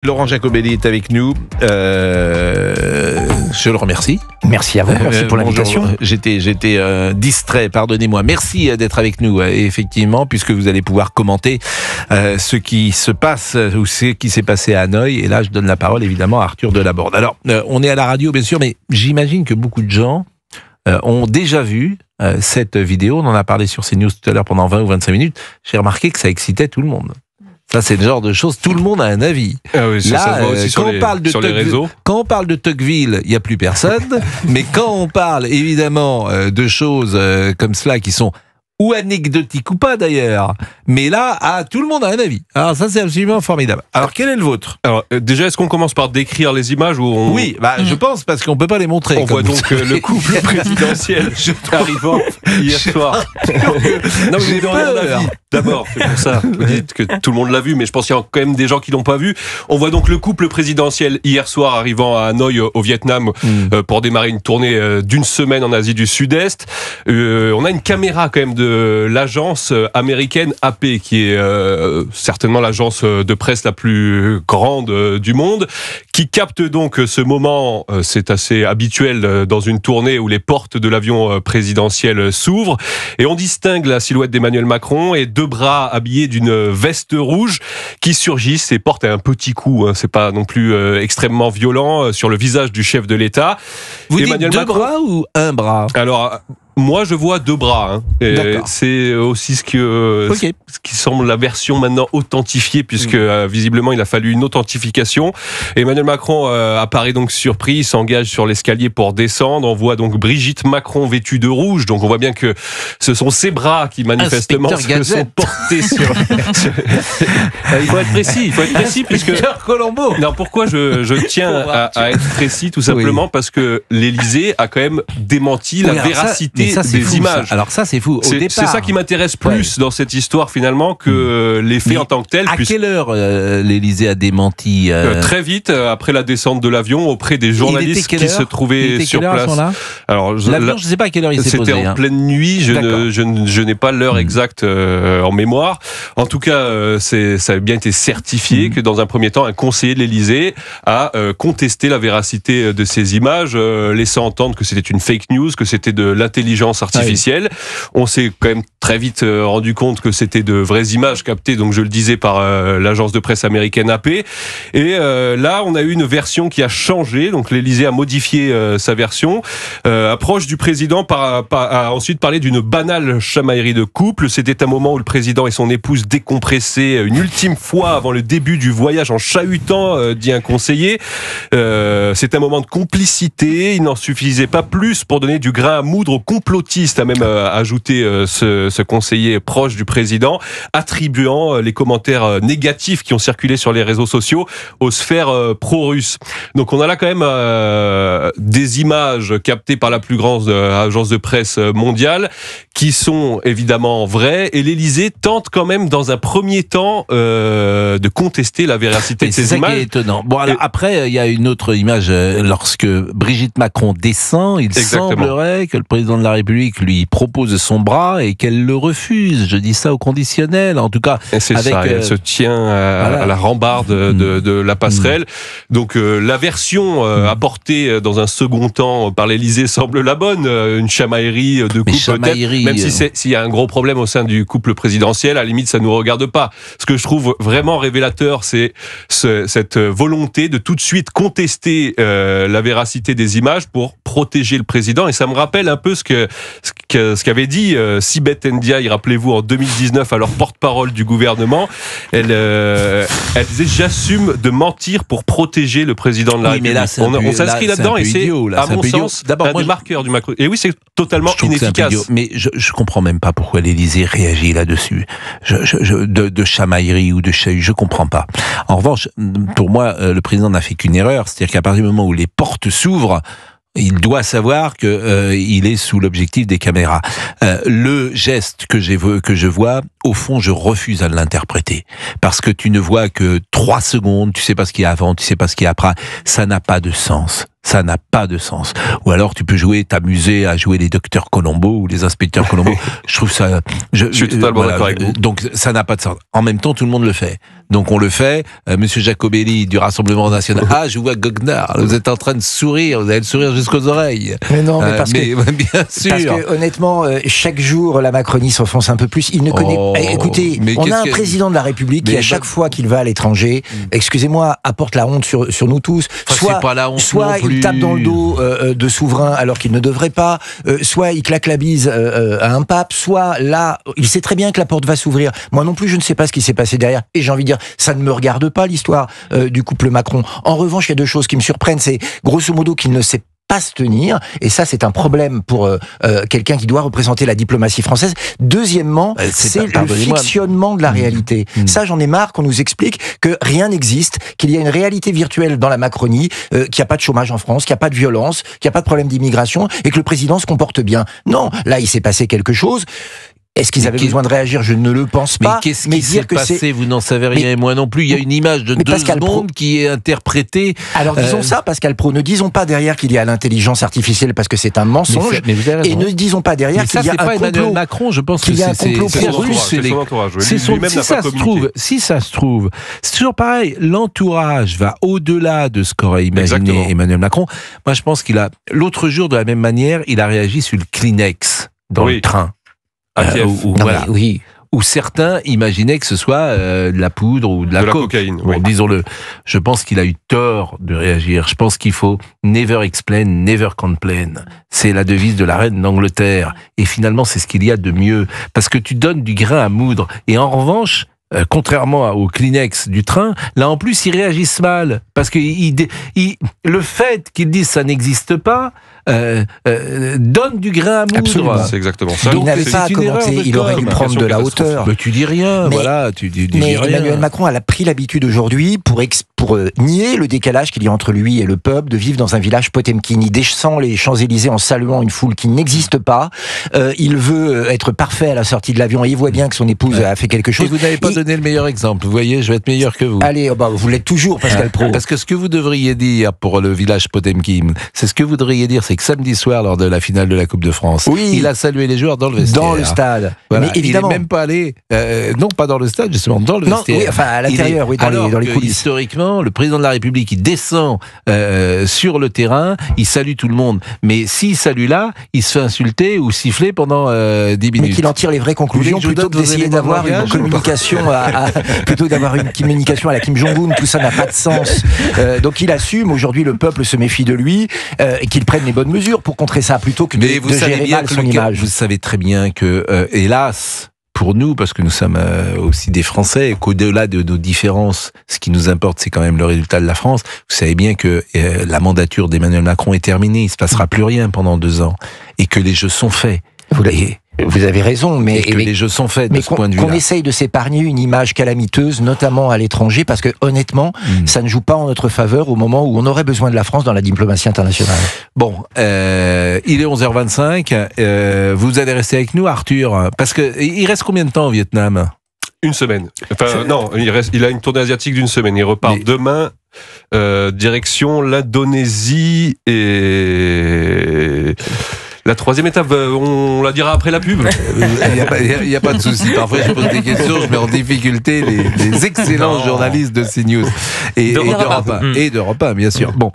Laurent Jacobelli est avec nous. Je le remercie. Merci à vous, merci pour l'invitation. J'étais distrait, pardonnez-moi. Merci d'être avec nous, effectivement, puisque vous allez pouvoir commenter ce qui se passe ou ce qui s'est passé à Hanoï. Et là, je donne la parole évidemment à Arthur Delaborde. Alors, on est à la radio, bien sûr, mais j'imagine que beaucoup de gens ont déjà vu cette vidéo. On en a parlé sur CNews tout à l'heure pendant 20 ou 25 minutes. J'ai remarqué que ça excitait tout le monde. Ça, c'est le genre de choses, tout le monde a un avis. Ah oui, ça, là, ça se voit aussi sur les réseaux. Quand on parle de Tocqueville, il n'y a plus personne. Mais quand on parle, évidemment, de choses comme cela qui sont ou anecdotiques ou pas d'ailleurs, mais là, tout le monde a un avis. Alors ça, c'est absolument formidable. Alors, quel est le vôtre ? Alors, déjà, est-ce qu'on commence par décrire les images ou on... Oui, je pense, parce qu'on ne peut pas les montrer. On voit donc le couple présidentiel arrivant hier soir. Non, mais vous avez un avis. D'abord, c'est pour ça. Vous dites que tout le monde l'a vu, mais je pense qu'il y a quand même des gens qui l'ont pas vu. On voit donc le couple présidentiel hier soir arrivant à Hanoï au Vietnam pour démarrer une tournée d'une semaine en Asie du Sud-Est. On a une caméra quand même de l'agence américaine AP, qui est certainement l'agence de presse la plus grande du monde, qui capte donc ce moment. C'est assez habituel dans une tournée où les portes de l'avion présidentiel s'ouvrent et on distingue la silhouette d'Emmanuel Macron et deux bras habillés d'une veste rouge qui surgissent et portent un petit coup. C'est pas non plus extrêmement violent sur le visage du chef de l'État. Vous Emmanuel dites deux Macron, bras ou un bras ? Alors, moi, je vois deux bras. C'est aussi ce qui semble la version maintenant authentifiée, puisque visiblement, il a fallu une authentification. Emmanuel Macron apparaît donc surpris, il s'engage sur l'escalier pour descendre. On voit donc Brigitte Macron vêtue de rouge. Donc, on voit bien que ce sont ses bras qui manifestement se sont portés sur... Il faut être précis, puisque... Colombo. Non, pourquoi je tiens à être précis, tout simplement parce que l'Élysée a quand même démenti la véracité des images. Ça. Alors ça, c'est fou. C'est ça qui m'intéresse plus dans cette histoire finalement que les faits en tant que tels. À quelle heure l'Élysée a démenti Très vite, après la descente de l'avion, auprès des journalistes qui se trouvaient sur place. Alors, l'avion, je ne sais pas à quelle heure il s'est posé. C'était en pleine nuit, je n'ai pas l'heure exacte en mémoire. En tout cas, ça a bien été certifié que dans un premier temps, un conseiller de l'Élysée a contesté la véracité de ces images, laissant entendre que c'était une fake news, que c'était de l'intelligence artificielle. On s'est quand même très vite rendu compte que c'était de vraies images captées, donc je le disais, par l'agence de presse américaine AP. Et là, on a eu une version qui a changé, donc l'Élysée a modifié sa version. Approche du président a ensuite parlé d'une banale chamaillerie de couple. C'était un moment où le président et son épouse décompressaient une ultime fois avant le début du voyage en chahutant, dit un conseiller. C'est un moment de complicité, il n'en suffisait pas plus pour donner du grain à moudre aux complotistes, a même ajouté ce conseiller proche du président, attribuant les commentaires négatifs qui ont circulé sur les réseaux sociaux aux sphères pro-russes. Donc on a là quand même des images captées par la plus grande agence de presse mondiale qui sont évidemment vraies, et l'Élysée tente quand même dans un premier temps de contester la véracité de ces images. C'est ça qui est étonnant. Bon, alors, après, il y a une autre image, lorsque Brigitte Macron descend, il semblerait que le président de la République lui propose son bras et qu'elle le refuse. Je dis ça au conditionnel, en tout cas. C'est avec, ça, elle se tient à la rambarde de la passerelle. Donc la version apportée dans un second temps par l'Élysée semble la bonne, une chamaillerie de couple peut-être, même s'il y a un gros problème au sein du couple présidentiel, à la limite ça nous regarde pas. Ce que je trouve vraiment révélateur, c'est cette volonté de tout de suite contester la véracité des images pour protéger le président, et ça me rappelle un peu ce qu'avait dit Sibeth Ndiaye, rappelez-vous, en 2019, alors porte-parole du gouvernement. Elle disait: j'assume de mentir pour protéger le président de la République. Mais là, on s'inscrit là-dedans, et c'est, à mon sens, un des marqueurs du Macron. Et oui, c'est totalement inefficace. Mais je comprends même pas pourquoi l'Élysée réagit là-dessus. De chamaillerie ou de chahut, je comprends pas. En revanche, pour moi, le président n'a fait qu'une erreur, c'est-à-dire qu'à partir du moment où les portes s'ouvrent, il doit savoir que il est sous l'objectif des caméras. Le geste que je vois, au fond, je refuse à l'interpréter, parce que tu ne vois que 3 secondes. Tu sais pas ce qu'il y a avant, tu sais pas ce qu'il y a après. Ça n'a pas de sens. Ça n'a pas de sens. Ou alors tu peux t'amuser à jouer les docteurs Colombo ou les inspecteurs Colombo. Je trouve ça... Je suis totalement d'accord avec vous. Donc ça n'a pas de sens. En même temps, tout le monde le fait. Donc on le fait. Monsieur Jacobelli du Rassemblement National. Ah, je vois Goguenard. Vous êtes en train de sourire. Vous avez le sourire jusqu'aux oreilles. Mais non, mais parce que... Bien sûr. Parce que honnêtement, chaque jour, la Macronie s'enfonce un peu plus. Il ne connaît... Écoutez, on a un président de la République qui, à chaque fois qu'il va à l'étranger, excusez-moi, apporte la honte sur nous tous. Soit c'est pas la honte soit il tape dans le dos de souverain alors qu'il ne devrait pas, soit il claque la bise à un pape, soit là, il sait très bien que la porte va s'ouvrir. Moi non plus, je ne sais pas ce qui s'est passé derrière. Et j'ai envie de dire, ça ne me regarde pas l'histoire du couple Macron. En revanche, il y a deux choses qui me surprennent. C'est grosso modo qu'il ne sait pas se tenir, et ça c'est un problème pour quelqu'un qui doit représenter la diplomatie française. Deuxièmement, c'est le fictionnement de la réalité. Ça, j'en ai marre qu'on nous explique que rien n'existe, qu'il y a une réalité virtuelle dans la Macronie, qu'il n'y a pas de chômage en France, qu'il n'y a pas de violence, qu'il n'y a pas de problème d'immigration, et que le président se comporte bien. Non, là il s'est passé quelque chose. Est-ce qu'ils avaient besoin de réagir? Je ne le pense pas. Mais qu'est-ce qui s'est passé? Vous n'en savez rien, et moi non plus. Il y a une image de 2 secondes qui est interprétée. Alors disons ça, Pascal Praud. Ne disons pas derrière qu'il y a l'intelligence artificielle parce que c'est un mensonge. Et ne disons pas derrière qu'il y a un complot. Emmanuel Macron, je pense que c'est son entourage. Si ça se trouve, c'est toujours pareil. L'entourage va au-delà de ce qu'aurait imaginé Emmanuel Macron. Moi, je pense l'autre jour, de la même manière, il a réagi sur le Kleenex dans le train. Où certains imaginaient que ce soit de la poudre ou de la cocaïne. Bon, disons-le. Je pense qu'il a eu tort de réagir. Je pense qu'il faut never explain, never complain. C'est la devise de la reine d'Angleterre. Et finalement, c'est ce qu'il y a de mieux. Parce que tu donnes du grain à moudre. Et en revanche, contrairement au Kleenex du train, là en plus ils réagissent mal. Parce que le fait qu'ils disent ça n'existe pas, donne du grain à moudre. Absolument. C'est exactement ça. Il n'avait pas à commenter, il aurait dû prendre de la hauteur. Mais tu dis rien, tu dis rien. Emmanuel Macron a pris l'habitude aujourd'hui pour nier le décalage qu'il y a entre lui et le peuple, de vivre dans un village Potemkin. Il descend les Champs-Élysées en saluant une foule qui n'existe pas. Il veut être parfait à la sortie de l'avion et il voit bien que son épouse a fait quelque chose. Et vous n'avez pas donné le meilleur exemple. Vous voyez, je vais être meilleur que vous. Allez, vous l'êtes toujours, Pascal Praud. Parce que ce que vous devriez dire pour le village Potemkin, c'est ce que vous devriez dire, c'est que samedi soir, lors de la finale de la Coupe de France, il a salué les joueurs dans le vestiaire. Dans le stade. Voilà. Mais évidemment. Il n'est même pas allé, non pas dans le stade, justement, dans le vestiaire. À l'intérieur, dans les coulisses. Historiquement, le président de la République, il descend sur le terrain, il salue tout le monde. Mais s'il salue là, il se fait insulter ou siffler pendant 10 minutes. Mais qu'il en tire les vraies conclusions plutôt que d'essayer d'avoir une communication plutôt d'avoir une communication à la Kim Jong-un. Tout ça n'a pas de sens. Donc il assume. Aujourd'hui, le peuple se méfie de lui et qu'il prenne les bonnes mesures pour contrer ça plutôt que de gérer mal son image. Vous savez très bien que, hélas, pour nous, parce que nous sommes aussi des Français, et qu'au-delà de nos différences, ce qui nous importe, c'est quand même le résultat de la France. Vous savez bien que la mandature d'Emmanuel Macron est terminée, il ne se passera plus rien pendant 2 ans, et que les jeux sont faits. Vous avez raison, mais les jeux sont faits de ce point de vue-là. Qu'on essaye de s'épargner une image calamiteuse, notamment à l'étranger, parce que honnêtement, ça ne joue pas en notre faveur au moment où on aurait besoin de la France dans la diplomatie internationale. Bon, il est 11h25. Vous allez rester avec nous, Arthur, parce que il reste combien de temps au Vietnam? 1 semaine. Enfin, non, il a une tournée asiatique d'1 semaine. Il repart demain, direction l'Indonésie et... La 3e étape, on la dira après la pub. Il n'y a pas de souci. Parfois, je pose des questions, je mets en difficulté les excellents journalistes de CNews et d'Europe 1, bien sûr. Bon,